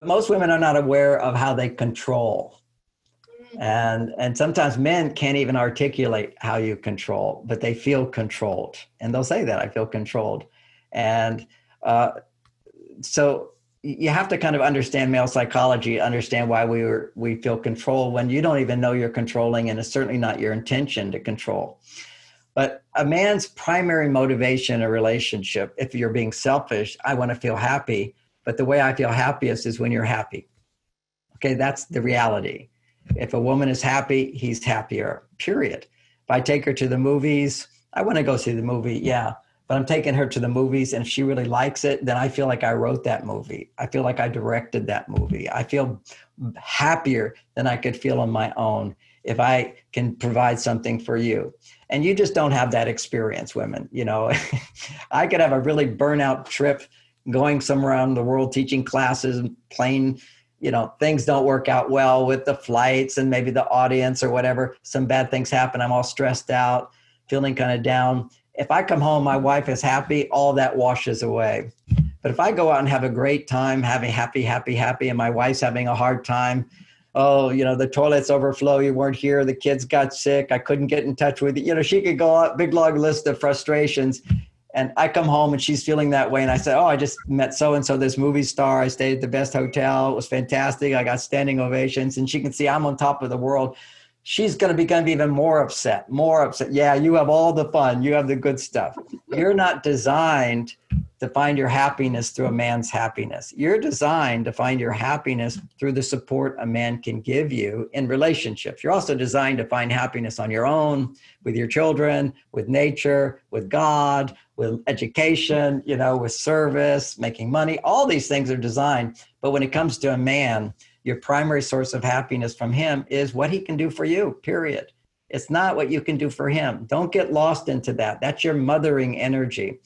Most women are not aware of how they control. And sometimes men can't even articulate how you control, but they feel controlled. And they'll say that, I feel controlled. And uh, so you have to kind of understand male psychology, understand why we feel control when you don't even know you're controlling, and it's certainly not your intention to control. But a man's primary motivation in a relationship, if you're being selfish, I want to feel happy. But the way I feel happiest is when you're happy. Okay, that's the reality. If a woman is happy, he's happier, period. If I take her to the movies, I want to go see the movie, yeah. But I'm taking her to the movies, and if she really likes it, then I feel like I wrote that movie. I feel like I directed that movie. I feel happier than I could feel on my own if I can provide something for you. And you just don't have that experience, women. You know, I could have a really burnout trip going somewhere around the world teaching classes, playing, things don't work out well with the flights and maybe the audience or whatever. Some bad things happen. I'm all stressed out, feeling kind of down. If I come home, my wife is happy, all that washes away. But if I go out and have a great time, having happy, and my wife's having a hard time, oh, the toilets overflow, you weren't here, the kids got sick, I couldn't get in touch with you. She could go out, big long list of frustrations. And I come home and she's feeling that way. And I said, oh, I just met so-and-so, this movie star. I stayed at the best hotel. It was fantastic. I got standing ovations. And she can see I'm on top of the world. She's going to become even more upset. Yeah, you have all the fun. You have the good stuff. You're not designed to find your happiness through a man's happiness. You're designed to find your happiness through the support a man can give you in relationships. You're also designed to find happiness on your own, with your children, with nature, with God, with education, with service, making money. All these things are designed. But when it comes to a man, your primary source of happiness from him is what he can do for you, period. It's not what you can do for him. Don't get lost into that. That's your mothering energy.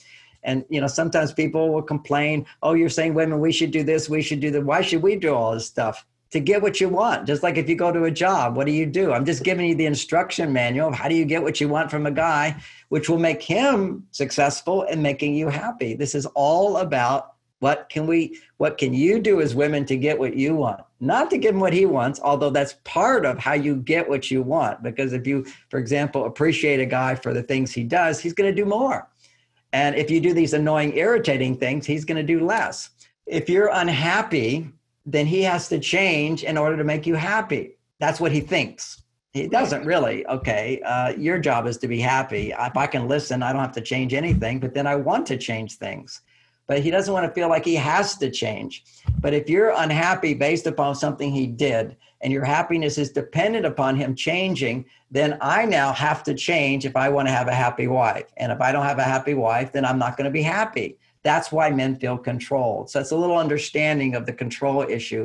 And, sometimes people will complain, oh, you're saying women, we should do this, we should do that. Why should we do all this stuff? To get what you want. Just like if you go to a job, what do? I'm just giving you the instruction manual of how do you get what you want from a guy, which will make him successful and making you happy. This is all about what can you do as women to get what you want? Not to give him what he wants, although that's part of how you get what you want. Because if you, for example, appreciate a guy for the things he does, he's going to do more. And if you do these annoying, irritating things, he's going to do less. If you're unhappy, then he has to change in order to make you happy. That's what he thinks. He doesn't really. Okay, your job is to be happy. If I can listen, I don't have to change anything, but then I want to change things. But he doesn't want to feel like he has to change. But if you're unhappy based upon something he did, and your happiness is dependent upon him changing, then I now have to change if I want to have a happy wife. And if I don't have a happy wife, then I'm not going to be happy. That's why men feel controlled. So it's a little understanding of the control issue